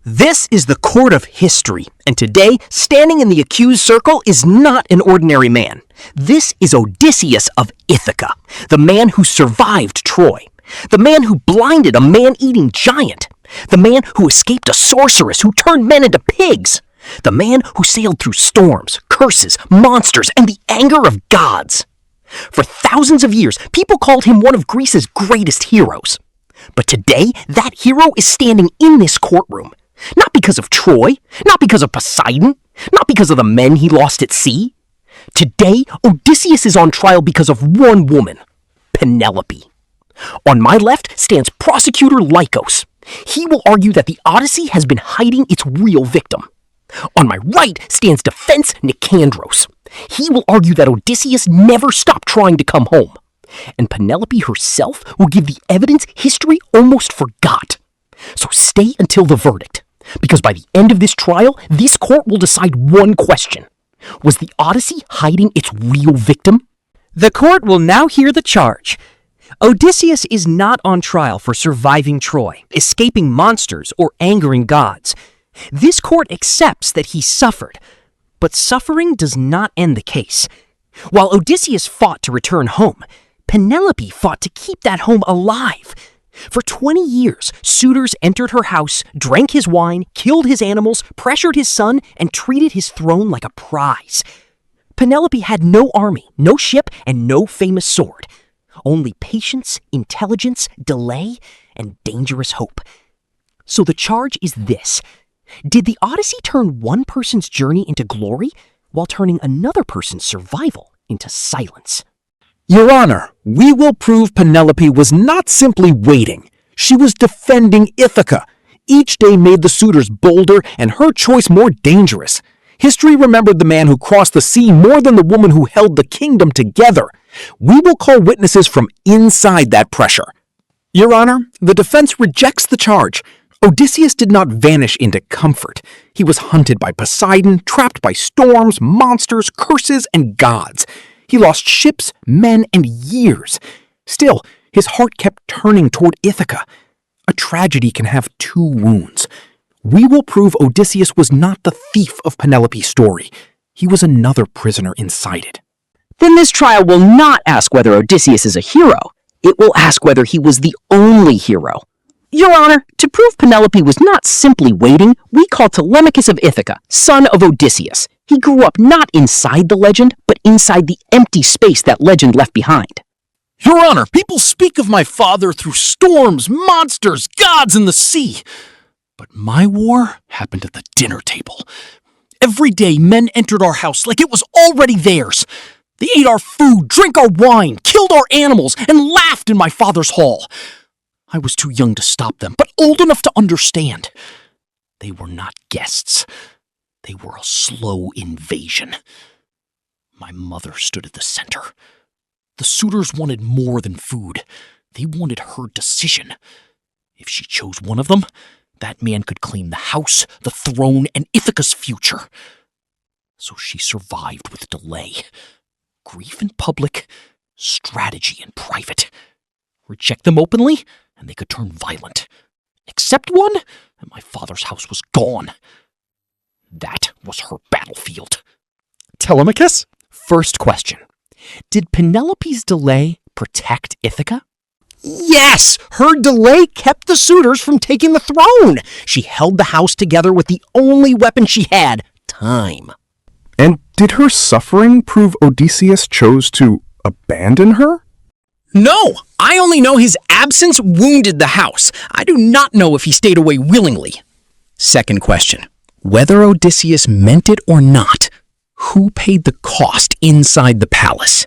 This is the court of history, and today, standing in the accused circle is not an ordinary man. This is Odysseus of Ithaca, the man who survived Troy, the man who blinded a man-eating giant, the man who escaped a sorceress who turned men into pigs, the man who sailed through storms, curses, monsters, and the anger of gods. For thousands of years, people called him one of Greece's greatest heroes. But today, that hero is standing in this courtroom. Not because of Troy, not because of Poseidon, not because of the men he lost at sea. Today, Odysseus is on trial because of one woman, Penelope. On my left stands prosecutor Lycos. He will argue that the Odyssey has been hiding its real victim. On my right stands defense Nicandros. He will argue that Odysseus never stopped trying to come home. And Penelope herself will give the evidence history almost forgot. So stay until the verdict, because by the end of this trial, this court will decide one question. Was the Odyssey hiding its real victim? The court will now hear the charge. Odysseus is not on trial for surviving Troy, escaping monsters, or angering gods. This court accepts that he suffered, but suffering does not end the case. While Odysseus fought to return home, Penelope fought to keep that home alive. For 20 years, suitors entered her house, drank his wine, killed his animals, pressured his son, and treated his throne like a prize. Penelope had no army, no ship, and no famous sword. Only patience, intelligence, delay, and dangerous hope. So the charge is this. Did the Odyssey turn one person's journey into glory while turning another person's survival into silence? Your Honor, we will prove Penelope was not simply waiting. She was defending Ithaca. Each day made the suitors bolder and her choice more dangerous. History remembered the man who crossed the sea more than the woman who held the kingdom together. We will call witnesses from inside that pressure. Your Honor, the defense rejects the charge. Odysseus did not vanish into comfort. He was hunted by Poseidon, trapped by storms, monsters, curses, and gods. He lost ships, men, and years. Still, his heart kept turning toward Ithaca. A tragedy can have two wounds. We will prove Odysseus was not the thief of Penelope's story. He was another prisoner inside it. Then this trial will not ask whether Odysseus is a hero. It will ask whether he was the only hero. Your Honor, to prove Penelope was not simply waiting, we call Telemachus of Ithaca, son of Odysseus. He grew up not inside the legend, but inside the empty space that legend left behind. Your Honor, people speak of my father through storms, monsters, gods, and the sea. But my war happened at the dinner table. Every day, men entered our house like it was already theirs. They ate our food, drank our wine, killed our animals, and laughed in my father's hall. I was too young to stop them, but old enough to understand. They were not guests. They were a slow invasion. My mother stood at the center. The suitors wanted more than food. They wanted her decision. If she chose one of them, that man could claim the house, the throne, and Ithaca's future. So she survived with delay. Grief in public, strategy in private. Reject them openly, and they could turn violent. Accept one, and my father's house was gone. That was her battlefield. Telemachus? First question. Did Penelope's delay protect Ithaca? Yes! Her delay kept the suitors from taking the throne. She held the house together with the only weapon she had, time. And did her suffering prove Odysseus chose to abandon her? No! I only know his absence wounded the house. I do not know if he stayed away willingly. Second question. Whether Odysseus meant it or not, who paid the cost inside the palace?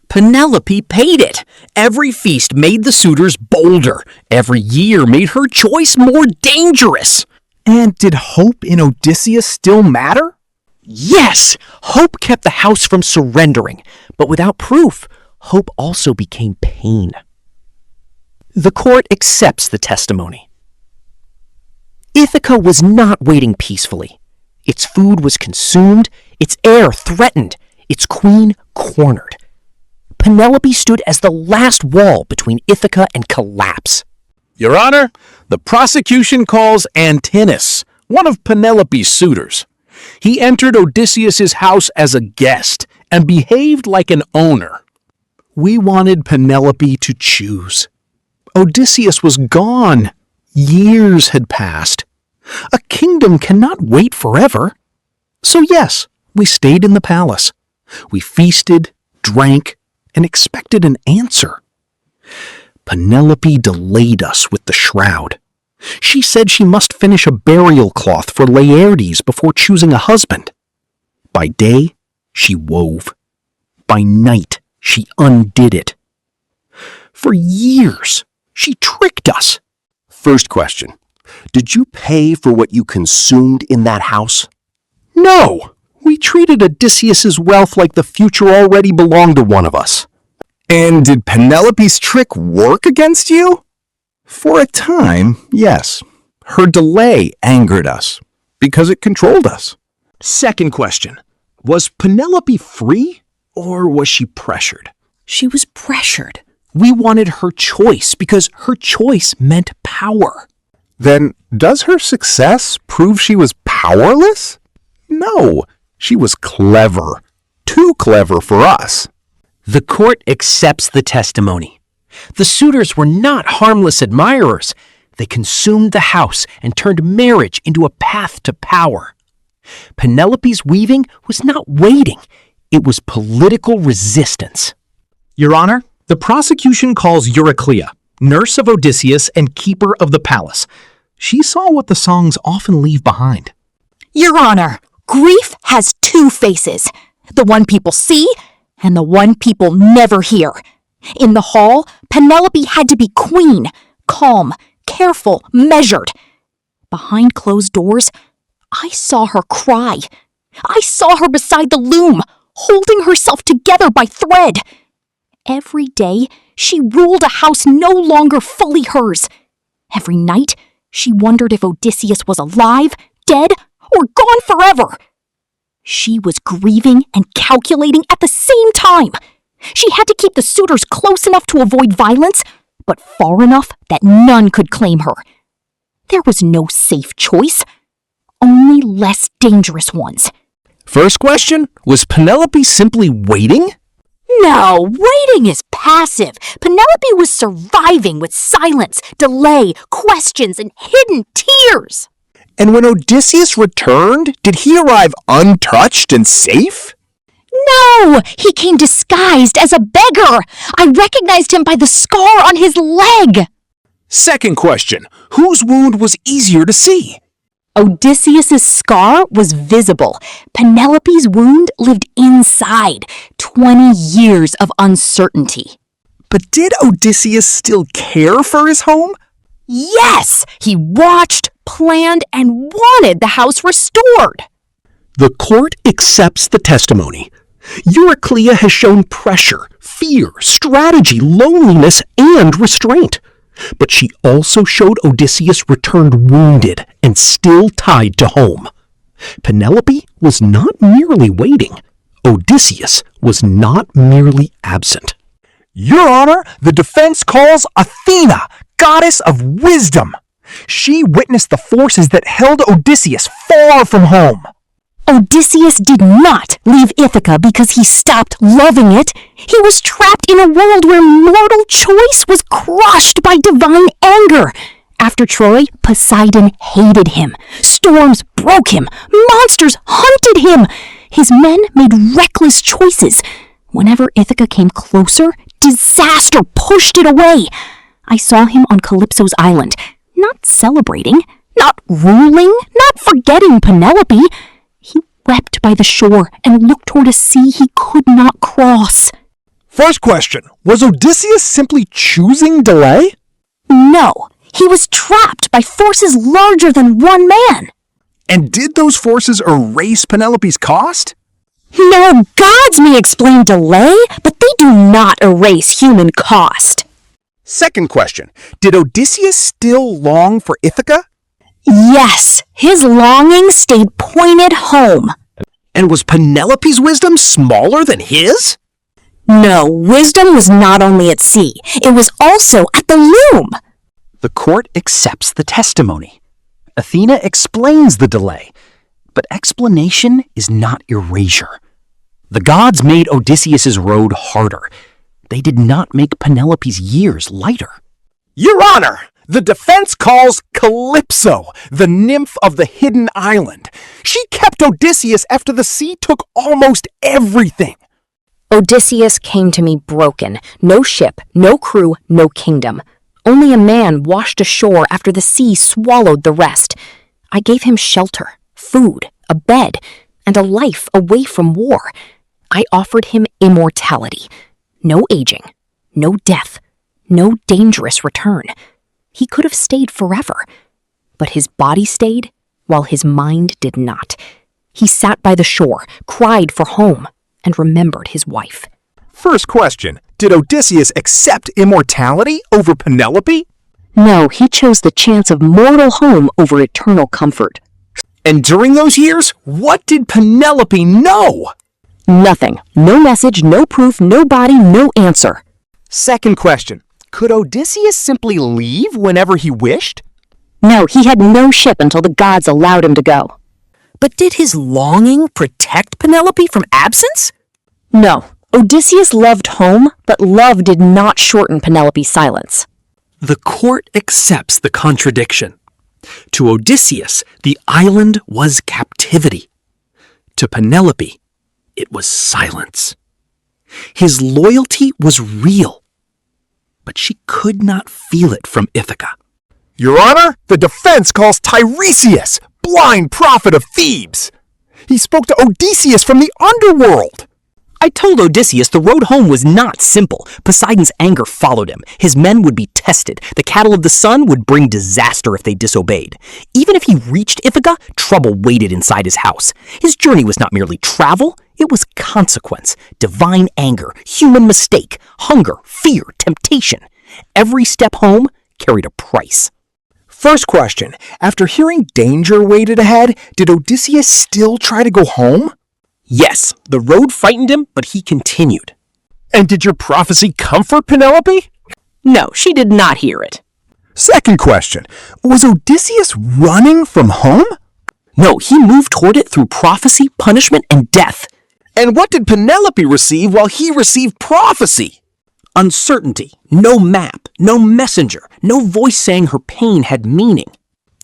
Penelope paid it. Every feast made the suitors bolder. Every year made her choice more dangerous. And did hope in Odysseus still matter? Yes! Hope kept the house from surrendering. But without proof, hope also became pain. The court accepts the testimony. Ithaca was not waiting peacefully. Its food was consumed, its heir threatened, its queen cornered. Penelope stood as the last wall between Ithaca and collapse. Your Honor, the prosecution calls Antinous, one of Penelope's suitors. He entered Odysseus's house as a guest and behaved like an owner. We wanted Penelope to choose. Odysseus was gone. Years had passed. A kingdom cannot wait forever. So yes, we stayed in the palace. We feasted, drank, and expected an answer. Penelope delayed us with the shroud. She said she must finish a burial cloth for Laertes before choosing a husband. By day, she wove. By night, she undid it. For years, she tricked us. First question. Did you pay for what you consumed in that house? No! We treated Odysseus's wealth like the future already belonged to one of us. And did Penelope's trick work against you? For a time, yes. Her delay angered us, because it controlled us. Second question. Was Penelope free, or was she pressured? She was pressured. We wanted her choice, because her choice meant power. Then, does her success prove she was powerless? No, she was clever. Too clever for us. The court accepts the testimony. The suitors were not harmless admirers. They consumed the house and turned marriage into a path to power. Penelope's weaving was not waiting. It was political resistance. Your Honor, the prosecution calls Eurycleia, nurse of Odysseus and keeper of the palace. She saw what the songs often leave behind. Your Honor, grief has two faces. The one people see and the one people never hear. In the hall, Penelope had to be queen, calm, careful, measured. Behind closed doors, I saw her cry. I saw her beside the loom, holding herself together by thread. Every day, she ruled a house no longer fully hers. Every night, she wondered if Odysseus was alive, dead, or gone forever. She was grieving and calculating at the same time. She had to keep the suitors close enough to avoid violence, but far enough that none could claim her. There was no safe choice, only less dangerous ones. First question, was Penelope simply waiting? No, waiting is passive. Penelope was surviving with silence, delay, questions, and hidden tears. And when Odysseus returned, did he arrive untouched and safe? No, he came disguised as a beggar. I recognized him by the scar on his leg. Second question, whose wound was easier to see? Odysseus's scar was visible. Penelope's wound lived inside. 20 years of uncertainty. But did Odysseus still care for his home? Yes, he watched, planned, and wanted the house restored. The court accepts the testimony. Eurycleia has shown pressure, fear, strategy, loneliness, and restraint. But she also showed Odysseus returned wounded and still tied to home. Penelope was not merely waiting. Odysseus was not merely absent. Your Honor, the defense calls Athena, goddess of wisdom. She witnessed the forces that held Odysseus far from home. Odysseus did not leave Ithaca because he stopped loving it. He was trapped in a world where mortal choice was crushed by divine anger. After Troy, Poseidon hated him. Storms broke him. Monsters hunted him. His men made reckless choices. Whenever Ithaca came closer, disaster pushed it away. I saw him on Calypso's island, not celebrating, not ruling, not forgetting Penelope. He wept by the shore and looked toward a sea he could not cross. First question, was Odysseus simply choosing delay? No, he was trapped by forces larger than one man. And did those forces erase Penelope's cost? No, gods may explain delay, but they do not erase human cost. Second question, did Odysseus still long for Ithaca? Yes, his longing stayed pointed home. And was Penelope's wisdom smaller than his? No, wisdom was not only at sea, it was also at the loom. The court accepts the testimony. Athena explains the delay, but explanation is not erasure. The gods made Odysseus's road harder. They did not make Penelope's years lighter. Your Honor, the defense calls Calypso, the nymph of the hidden island. She kept Odysseus after the sea took almost everything. Odysseus came to me broken. No ship, no crew, no kingdom. Only a man washed ashore after the sea swallowed the rest. I gave him shelter, food, a bed, and a life away from war. I offered him immortality. No aging, no death, no dangerous return. He could have stayed forever, but his body stayed while his mind did not. He sat by the shore, cried for home, and remembered his wife. First question, did Odysseus accept immortality over Penelope? No, he chose the chance of mortal home over eternal comfort. And during those years, what did Penelope know? Nothing. No message, no proof, no body, no answer. Second question, could Odysseus simply leave whenever he wished? No, he had no ship until the gods allowed him to go. But did his longing protect Penelope from absence? No, Odysseus loved home, but love did not shorten Penelope's silence. The court accepts the contradiction. To Odysseus, the island was captivity. To Penelope, it was silence. His loyalty was real, but she could not feel it from Ithaca. Your Honor, the defense calls Tiresias, blind prophet of Thebes. He spoke to Odysseus from the underworld. I told Odysseus the road home was not simple. Poseidon's anger followed him. His men would be tested. The cattle of the sun would bring disaster if they disobeyed. Even if he reached Ithaca, trouble waited inside his house. His journey was not merely travel, it was consequence, divine anger, human mistake, hunger, fear, temptation. Every step home carried a price. First question, after hearing danger waited ahead, did Odysseus still try to go home? Yes, the road frightened him, but he continued. And did your prophecy comfort Penelope? No, she did not hear it. Second question, was Odysseus running from home? No, he moved toward it through prophecy, punishment, and death. And what did Penelope receive while he received prophecy? Uncertainty, no map, no messenger, no voice saying her pain had meaning.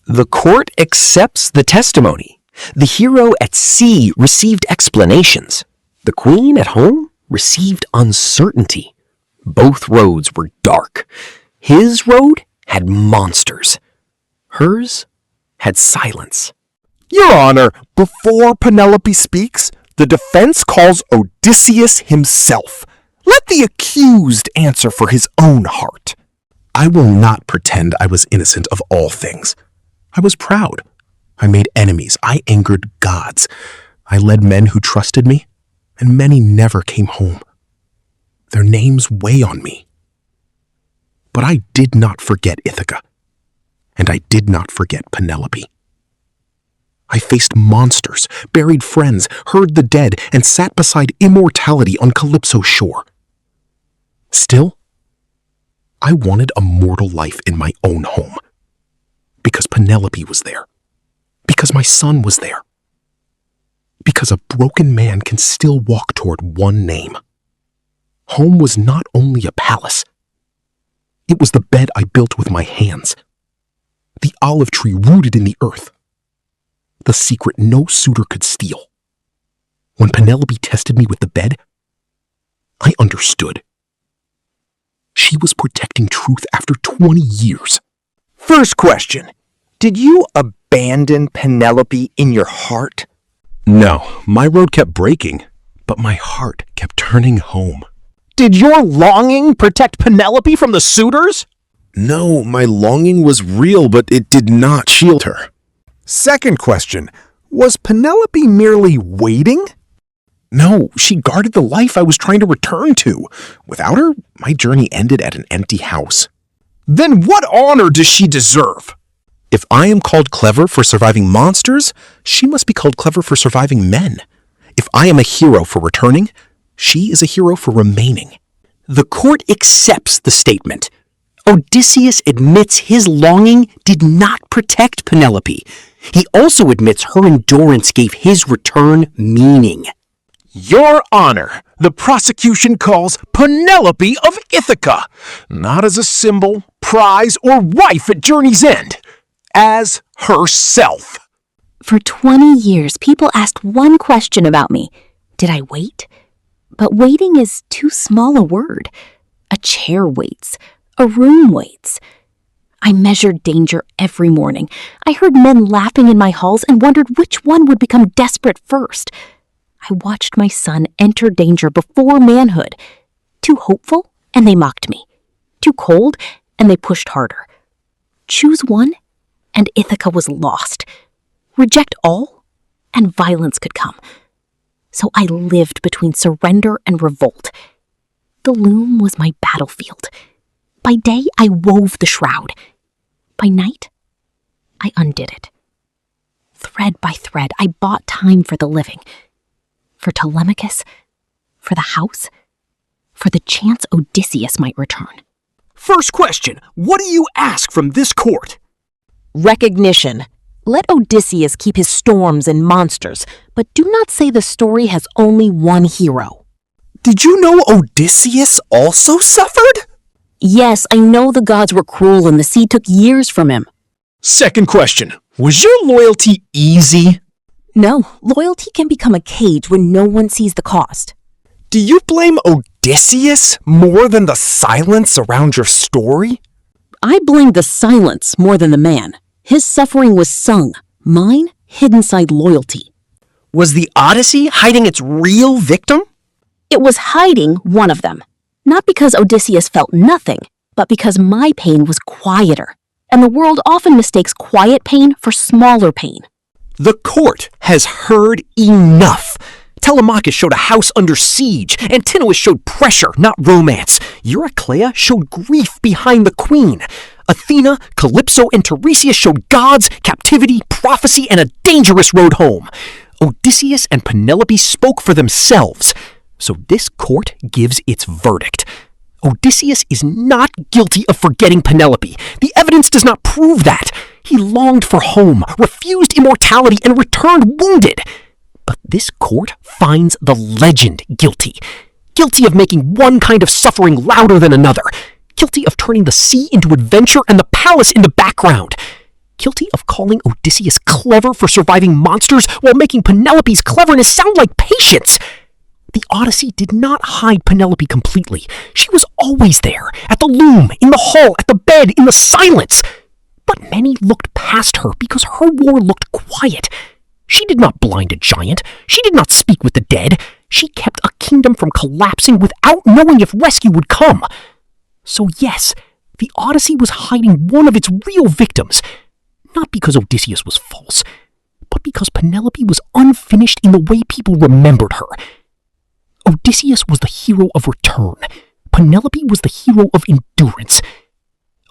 The court accepts the testimony. The hero at sea received explanations. The queen at home received uncertainty. Both roads were dark. His road had monsters. Hers had silence. Your Honor, before Penelope speaks, the defense calls Odysseus himself. Let the accused answer for his own heart. I will not pretend I was innocent of all things. I was proud. I made enemies. I angered gods. I led men who trusted me, and many never came home. Their names weigh on me. But I did not forget Ithaca, and I did not forget Penelope. I faced monsters, buried friends, heard the dead, and sat beside immortality on Calypso's shore. Still, I wanted a mortal life in my own home, because Penelope was there. Because my son was there. Because a broken man can still walk toward one name. Home was not only a palace. It was the bed I built with my hands. The olive tree rooted in the earth. The secret no suitor could steal. When Penelope tested me with the bed, I understood. She was protecting truth after 20 years. First question, did you abandon Penelope in your heart? No, my road kept breaking, but my heart kept turning home. Did your longing protect Penelope from the suitors? No, my longing was real, but it did not shield her. Second question, was Penelope merely waiting? No, she guarded the life I was trying to return to. Without her, my journey ended at an empty house. Then what honor does she deserve? If I am called clever for surviving monsters, she must be called clever for surviving men. If I am a hero for returning, she is a hero for remaining. The court accepts the statement. Odysseus admits his longing did not protect Penelope. He also admits her endurance gave his return meaning. Your Honor, the prosecution calls Penelope of Ithaca, not as a symbol, prize, or wife at journey's end, as herself. For 20 years, people asked one question about me. Did I wait? But waiting is too small a word. A chair waits. A room waits. I measured danger every morning. I heard men laughing in my halls and wondered which one would become desperate first. I watched my son enter danger before manhood. Too hopeful, and they mocked me. Too cold, and they pushed harder. Choose one, and Ithaca was lost. Reject all, and violence could come. So I lived between surrender and revolt. The loom was my battlefield. By day, I wove the shroud. By night, I undid it. Thread by thread, I bought time for the living. For Telemachus, for the house, for the chance Odysseus might return. First question, what do you ask from this court? Recognition. Let Odysseus keep his storms and monsters, but do not say the story has only one hero. Did you know Odysseus also suffered? Yes, I know the gods were cruel and the sea took years from him. Second question, was your loyalty easy? No, loyalty can become a cage when no one sees the cost. Do you blame Odysseus more than the silence around your story? I blame the silence more than the man. His suffering was sung, mine hid inside loyalty. Was the Odyssey hiding its real victim? It was hiding one of them. Not because Odysseus felt nothing, but because my pain was quieter. And the world often mistakes quiet pain for smaller pain. The court has heard enough. Telemachus showed a house under siege. Antinous showed pressure, not romance. Eurycleia showed grief behind the queen. Athena, Calypso, and Tiresias showed gods, captivity, prophecy, and a dangerous road home. Odysseus and Penelope spoke for themselves. So this court gives its verdict. Odysseus is not guilty of forgetting Penelope. The evidence does not prove that. He longed for home, refused immortality, and returned wounded. But this court finds the legend guilty. Guilty of making one kind of suffering louder than another. Guilty of turning the sea into adventure and the palace into background. Guilty of calling Odysseus clever for surviving monsters while making Penelope's cleverness sound like patience. The Odyssey did not hide Penelope completely. She was always there, at the loom, in the hall, at the bed, in the silence. But many looked past her because her war looked quiet. She did not blind a giant. She did not speak with the dead. She kept a kingdom from collapsing without knowing if rescue would come. So yes, the Odyssey was hiding one of its real victims, not because Odysseus was false, but because Penelope was unfinished in the way people remembered her. Odysseus was the hero of return. Penelope was the hero of endurance.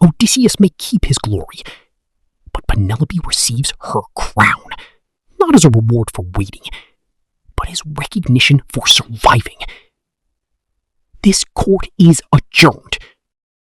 Odysseus may keep his glory, but Penelope receives her crown, not as a reward for waiting, but as recognition for surviving. This court is adjourned.